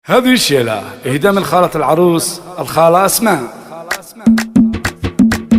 هذه الشيلة إهداء من خالة العروس الخالة أسماء.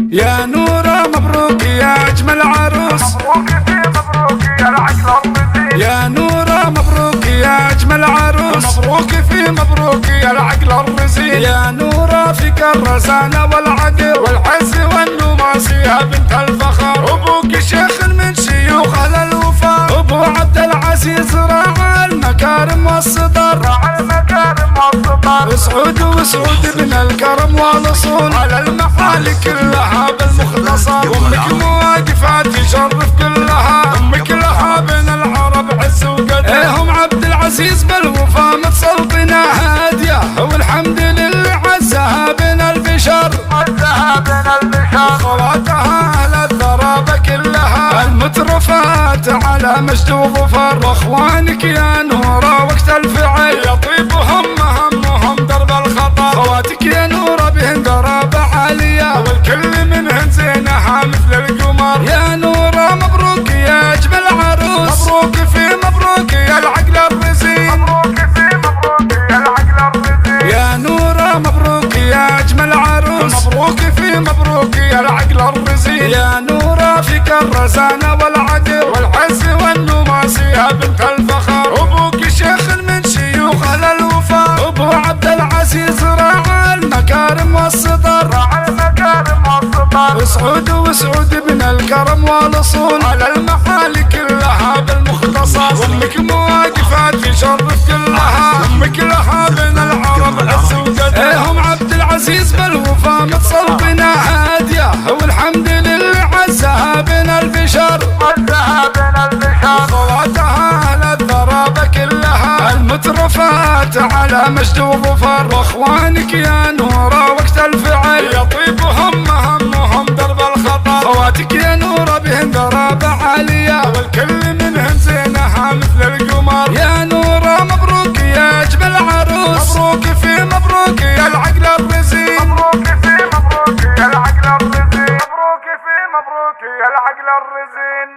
يا نورة مبروك يا أجمل عروس، مبروك في مبروك يا العقل الرزين. يا نورة مبروك يا أجمل عروس، مبروك في مبروك يا العقل الرزين. يا نورة فيك الرزانة والعقل والعز والنماس يا بنت الفخر. أبوك شيخ من شيوخ الوفاء، أبو عبد العزيز راعى المكارم والصدر، راعى المكارم والصدر. سعود وسعود ابن الكرم والأصول، على المحال كلها بالمختصر. وامك مواقفات تشرف كلها، امك لها بين العرب عز وقدر. هم عبد العزيز بالوفا متسلطنة هادية، والحمد لله عزها بين البشر، عزها بين البشر. خواتها أهل الضرابة كلها المترفات على مجد وظفر، واخوانك يا نورة وقت الفعل يطيبهم همهم درب الخطر. خواتك يا نورة بهن ضرابة عالية، والكل منهن زينها مثل القمر. يا نورة مبروك يا أجمل عروس، مبروك في مبروك يا العقل الرزين. مبروك في مبروك يا العقل الرزين. يا نورة مبروك يا أجمل عروس، مبروك في مبروك يا العقل الرزين. يا نورة فيك الرزانة والعقل والعز والنماس يا بنت الفخر. أبوك شيخ من شيوخ الوفاء، أبو عبد العزيز راعى المكارم والصدر، راعى المكارم والصدر. سعود وسعود ابن الكرم والأصول، على المحال كلها بالمختصر. وامك مواقفات تشرف كلها، امك لها بين العرب عز وقدر. هم عبد العزيز بالوفا متسلطنة هادية، والحمد لله عزها بين البشر، عزها بين البشر. خواتها أهل الضرابة كلها المترفات على مجد وظفر، واخوانك يا نورة وقت الفعل يطيبهم همهم درب الخطر. خواتك يا نورة بهن ضرابة عالية، والكل منهن زينها مثل القمر. يا نورة مبروك يا أجمل عروس، مبروك في مبروك يا العقل الرزين. مبروك في مبروك يا العقل الرزين. مبروك في مبروك يا العقل الرزين.